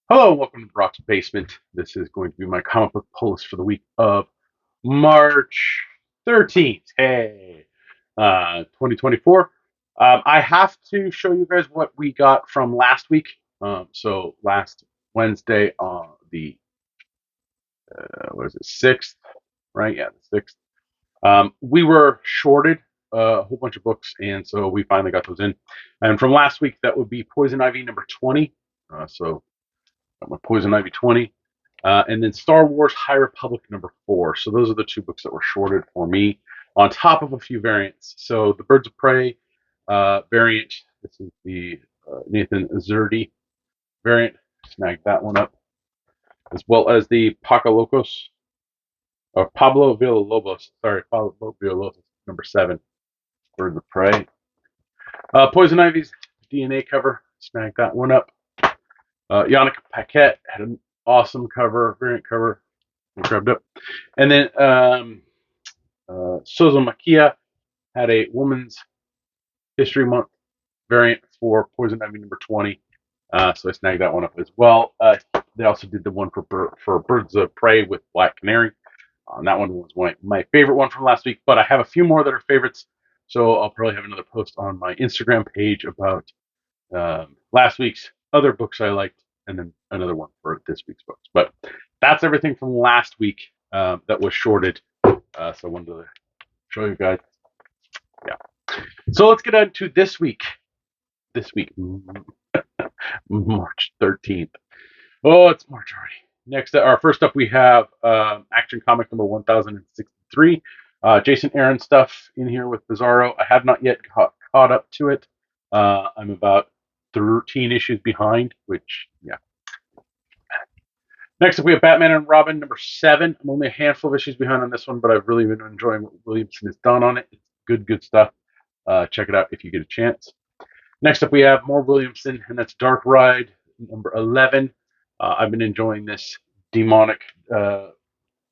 Hello, welcome to Brock's Basement. This is going to be my comic book pull list for the week of March 13th. Hey, 2024. I have to show you guys what we got from last week. So last Wednesday, the what is it, 6th, right? Yeah, the 6th. We were shorted a whole bunch of books, and so we finally got those in. And from last week, that would be Poison Ivy number 20. So got my Poison Ivy 20. And then Star Wars High Republic number 4. So those are the two books that were shorted for me, on top of a few variants. So the Birds of Prey variant, this is the Nathan Zerdy variant. Snag that one up. As well as the Pacalocos, or Pablo Villalobos. Sorry, Pablo Villalobos, number 7. Birds of Prey. Poison Ivy's DNA cover. Snag that one up. Yannick Paquette had an awesome cover, variant cover. Grabbed up. And then Sozo Makia had a Women's History Month variant for Poison Ivy number 20. So I snagged that one up as well. They also did the one for Birds of Prey with Black Canary. That one was my favorite one from last week, but I have a few more that are favorites. So I'll probably have another post on my Instagram page about last week's other books I liked, and then another one for this week's books. But that's everything from last week that was shorted. So I wanted to show you guys. Yeah. So let's get into this week. This week, March 13th. Oh, it's March already. Next, first up, we have Action Comic number 1063. Jason Aaron stuff in here with Bizarro. I have not yet caught up to it. I'm about 13 issues behind, which, yeah. Next up, we have Batman and Robin number 7. I'm only a handful of issues behind on this one, but I've really been enjoying what Williamson has done on it. It's good stuff. Check it out if you get a chance. Next up, we have more Williamson, and that's Dark Ride number 11. I've been enjoying this demonic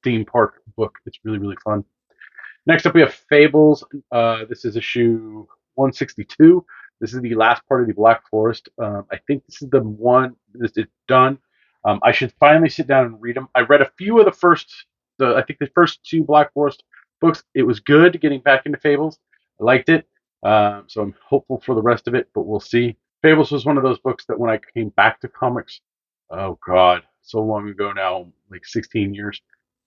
theme park book. It's really fun. Next up, we have Fables. This is issue 162. This is the last part of the Black Forest. I think this is the one that is done. I should finally sit down and read them. I read a few of the first 2 Black Forest books. It was good getting back into Fables. I liked it. So I'm hopeful for the rest of it, but we'll see. Fables was one of those books that when I came back to comics, oh God, so long ago now, like 16 years,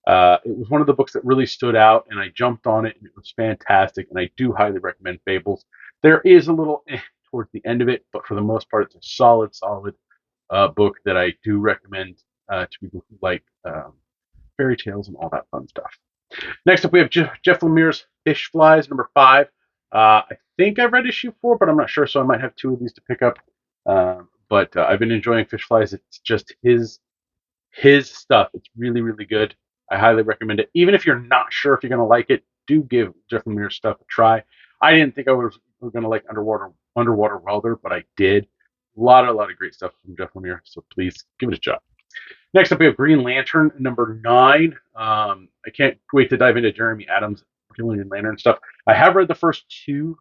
it was one of the books that really stood out, and I jumped on it, and it was fantastic, and I do highly recommend Fables. There is a little towards the end of it, but for the most part, it's a solid book that I do recommend to people who like fairy tales and all that fun stuff. Next up, we have Jeff Lemire's Fish Flies, number 5. I think I've read issue 4, but I'm not sure, so I might have 2 of these to pick up. But I've been enjoying Fish Flies. It's just his stuff. It's really good. I highly recommend it. Even if you're not sure if you're going to like it, do give Jeff Lemire's stuff a try. I didn't think I was going to like Underwater Welder, but I did. A lot of great stuff from Jeff Lemire, so please give it a shot. Next up, we have Green Lantern number 9. I can't wait to dive into Jeremy Adams' Green Lantern stuff. I have read the first 2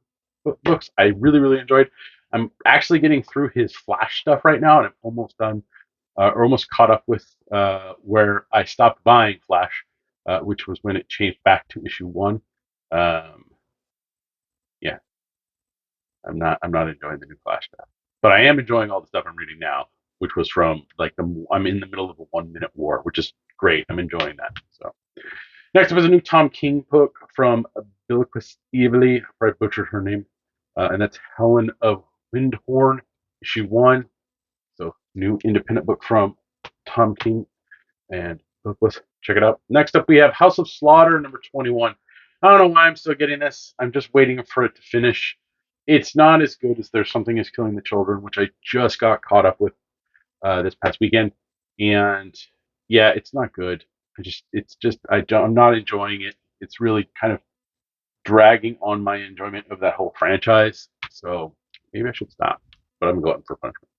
books. I really enjoyed. I'm actually getting through his Flash stuff right now, and I'm almost done, or almost caught up with where I stopped buying Flash, which was when it changed back to issue 1. Yeah, I'm not enjoying the new Flash stuff, but I am enjoying all the stuff I'm reading now, which was from I'm in the middle of a 1-minute war, which is great. I'm enjoying that. So next up is a new Tom King book from Biliquis Evely. I butchered her name, and that's Helen of Windhorn, issue 1. So new independent book from Tom King and Biliquis. Check it out. Next up, we have House of Slaughter number 21. I don't know why I'm still getting this. I'm just waiting for it to finish. It's not as good as There's Something Is Killing the Children, which I just got caught up with this past weekend, and yeah, it's not good. I'm not enjoying it. It's really kind of dragging on my enjoyment of that whole franchise. So maybe I should stop. But I'm going for punishment.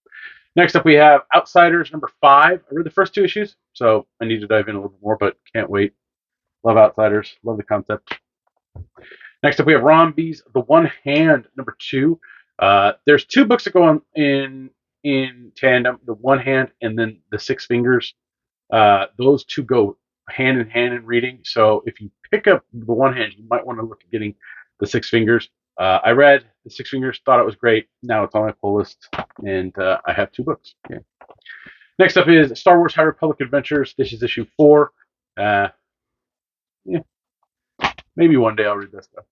Next up, we have Outsiders number 5. I read the first 2 issues, so I need to dive in a little bit more, but can't wait. Love Outsiders. Love the concept. Next up, we have Ron B's The One Hand number 2. There's 2 books that go on in in tandem. The one hand and then the six fingers. Those two go hand in hand in reading. So if you pick up the one hand, you might want to look at getting the six fingers. I read the six fingers, thought it was great. Now it's on my pull list, and I have 2 books. Yeah. Next up is Star Wars High Republic Adventures. This is issue 4. Yeah, maybe one day I'll read this stuff.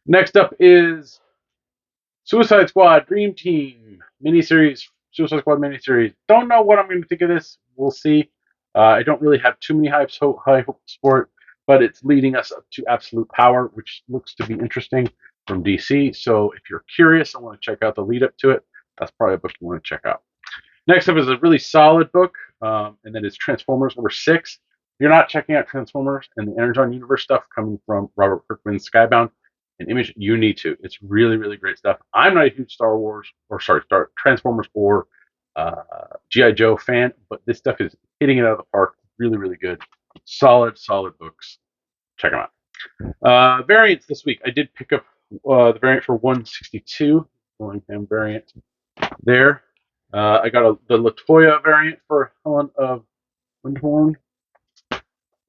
Next up is Suicide Squad Dream Team miniseries. Suicide Squad miniseries. Don't know what I'm going to think of this. We'll see. I don't really have too many high hopes for it, but it's leading us up to Absolute Power, which looks to be interesting from DC. So if you're curious, I want to check out the lead up to it. That's probably a book you want to check out. Next up is a really solid book, and that is Transformers number 6. If you're not checking out Transformers and the Energon Universe stuff coming from Robert Kirkman's Skybound and Image, you need to. It's really, really great stuff. I'm not a huge Transformers or G.I. Joe fan, but this stuff is hitting it out of the park. Really, really good. Solid books. Check them out. Variants this week. I did pick up the variant for 162, Willingham variant there. I got the Latoya variant for Helen of Windhorn.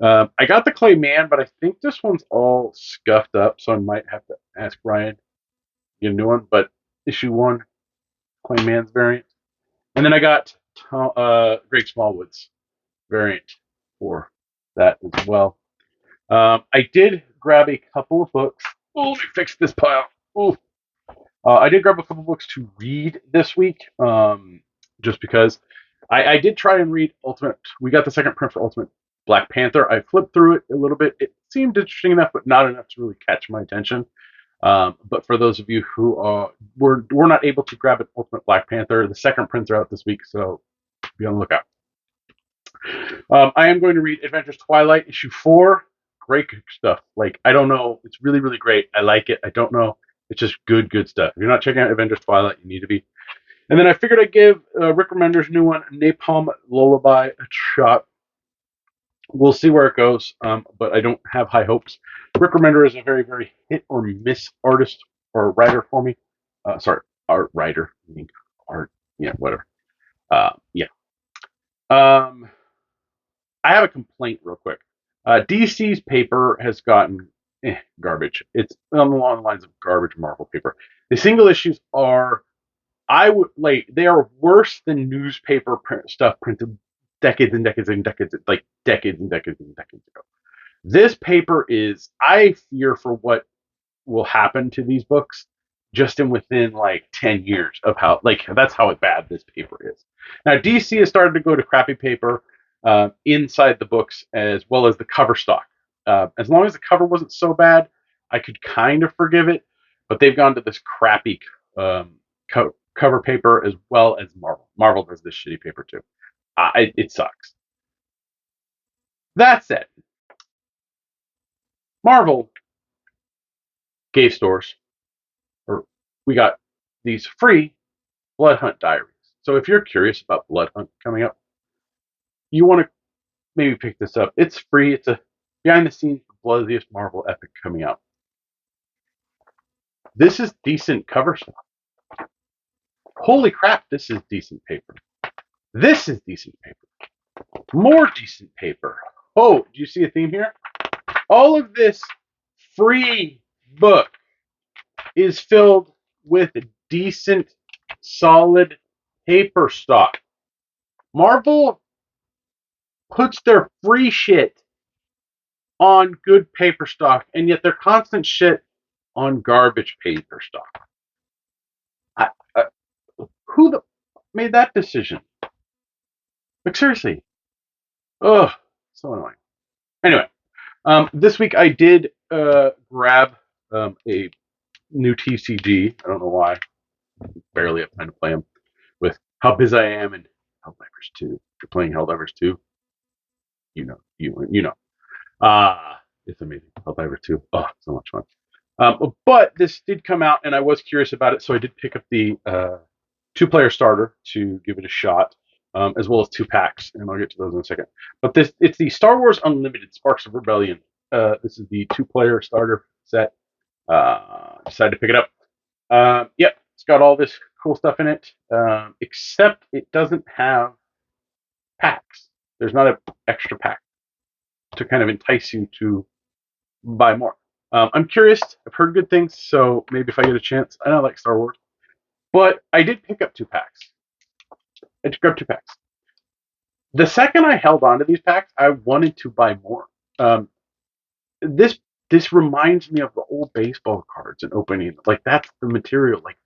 I got the Clay Man, but I think this one's all scuffed up, so I might have to ask Ryan to get a new one. But issue 1, Clay Man's variant. And then I got Greg Smallwood's variant for that as well. I did grab a couple of books. Oh, let me fix this pile. Oh. I did grab a couple books to read this week, just because I did try and read Ultimate. We got the second print for Ultimate Black Panther. I flipped through it a little bit. It seemed interesting enough, but not enough to really catch my attention. But for those of you who were not able to grab an Ultimate Black Panther, the second prints are out this week, so be on the lookout. I am going to read Adventures Twilight issue 4. Great stuff. Like, I don't know. It's really, really great. I like it. I don't know. It's just good stuff. If you're not checking out Adventures Twilight, you need to be. And then I figured I'd give Rick Remender's new one, Napalm Lullaby, a shot. We'll see where it goes, but I don't have high hopes. Rick Remender is a very, very hit or miss artist or writer for me. Art writer. I mean, art. Yeah, whatever. Yeah. I have a complaint real quick. DC's paper has gotten garbage. It's on the long lines of garbage Marvel paper. The single issues are, they are worse than newspaper stuff printed decades and decades and decades ago. This paper is, I fear for what will happen to these books just within like 10 years of how, that's how bad this paper is. Now, DC has started to go to crappy paper inside the books as well as the cover stock. As long as the cover wasn't so bad, I could kind of forgive it, but they've gone to this crappy cover paper as well as Marvel. Marvel does this shitty paper too. It sucks. That said, Marvel gave stores, or we got these free Blood Hunt diaries. So if you're curious about Blood Hunt coming up, you want to maybe pick this up. It's free. It's a behind the scenes bloodiest Marvel epic coming out. This is decent cover stuff. Holy crap, this is decent paper. This is decent paper. More decent paper. Oh, do you see a theme here? All of this free book is filled with decent, solid paper stock. Marvel puts their free shit on good paper stock, and yet their constant shit on garbage paper stock. Who made that decision? Like, seriously. Ugh, so annoying. Anyway, this week I did grab a new TCG. I don't know why. Barely have time to play them with how busy I am and Helldivers 2. If you're playing Helldivers 2, you know. It's amazing. Helldivers 2. Oh, so much fun. But this did come out, and I was curious about it, so I did pick up the 2-player starter to give it a shot, as well as 2 packs, and I'll get to those in a second. But it's the Star Wars Unlimited Sparks of Rebellion. This is the 2-player starter set. Decided to pick it up. Yep, it's got all this cool stuff in it, except it doesn't have packs. There's not an extra pack to kind of entice you to buy more. I'm curious. I've heard good things, so maybe if I get a chance, I don't like Star Wars, but I did pick up 2 packs. I grabbed 2 packs. The second I held on to these packs, I wanted to buy more. Um, this reminds me of the old baseball cards and opening. Like that's the material. Like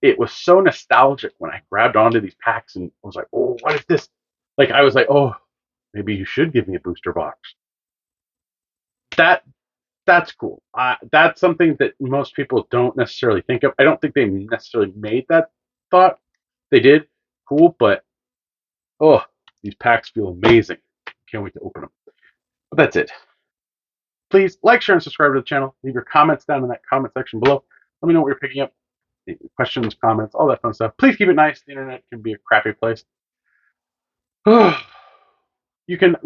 it was so nostalgic when I grabbed onto these packs and I was like, oh, what is this? Like I was like, oh, maybe you should give me a booster box. That that's cool. That's something that most people don't necessarily think of. I don't think they necessarily made that thought. They did, cool, but oh, these packs feel amazing. Can't wait to open them. But that's it. Please like, share, and subscribe to the channel. Leave your comments down in that comment section below. Let me know what you're picking up. Questions, comments, all that fun stuff. Please keep it nice. The internet can be a crappy place. You can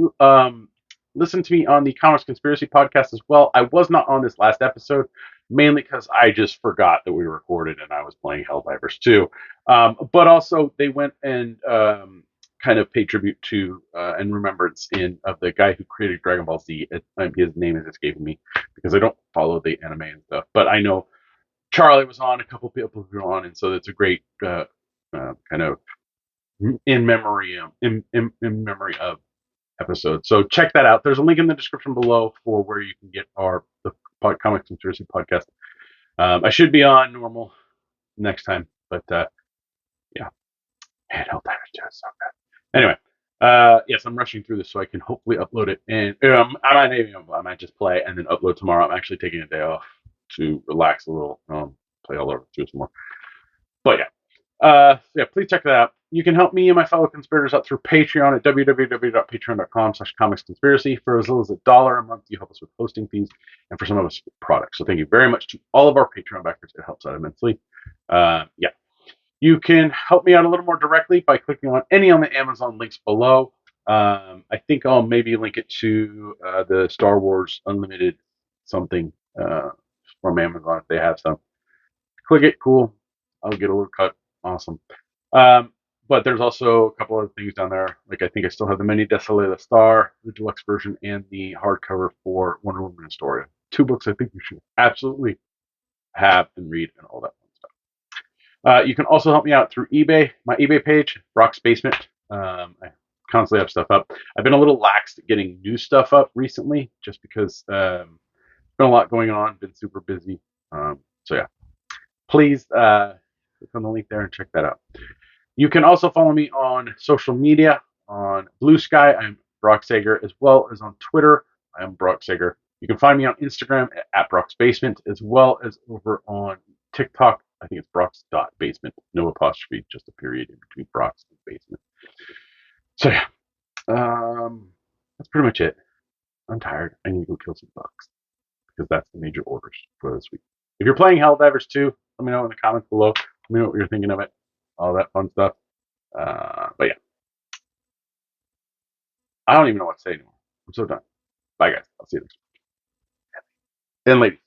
listen to me on the Comics Conspiracy podcast as well. I was not on this last episode, mainly because I just forgot that we recorded and I was playing Helldivers 2. But also, they went and kind of paid tribute to and remembrance of the guy who created Dragon Ball Z. His name is escaping me because I don't follow the anime and stuff. But I know Charlie was on, a couple people who were on, and so it's a great kind of in memory of episode. So check that out. There's a link in the description below for where you can get the Comics Conspiracy podcast. I should be on normal next time, but yeah, man, Helldivers 2 is so good. Anyway, yes, I'm rushing through this so I can hopefully upload it, and I might just play and then upload tomorrow. I'm actually taking a day off to relax a little, play all over through some more. But yeah, please check that out. You can help me and my fellow conspirators out through Patreon at www.patreon.com/comicsconspiracy. For as little as $1 a month, you help us with hosting fees and for some of us products. So thank you very much to all of our Patreon backers. It helps out immensely. Yeah. You can help me out a little more directly by clicking on any on the Amazon links below. I think I'll maybe link it to the Star Wars Unlimited something from Amazon if they have some. Click it, cool. I'll get a little cut. Awesome. But there's also a couple other things down there. Like I think I still have the mini Laila Starr, the deluxe version, and the hardcover for Wonder Woman Historia. 2 books I think you should absolutely have and read and all that fun stuff. You can also help me out through eBay, my eBay page, Brock's Basement. I constantly have stuff up. I've been a little lax at getting new stuff up recently just because there's been a lot going on, been super busy. So yeah, please click on the link there and check that out. You can also follow me on social media on Bluesky. I'm brocksager, as well as on Twitter. I am brocksager. You can find me on Instagram at brocks.basement, as well as over on TikTok. I think it's brocks.basement. No apostrophe, just a period in between brocks and basement. So yeah, that's pretty much it. I'm tired. I need to go kill some bugs because that's the major orders for this week. If you're playing Helldivers 2, let me know in the comments below. Let me know what you're thinking of it. All that fun stuff. But yeah, I don't even know what to say anymore. I'm so done. Bye, guys. I'll see you next week. And ladies.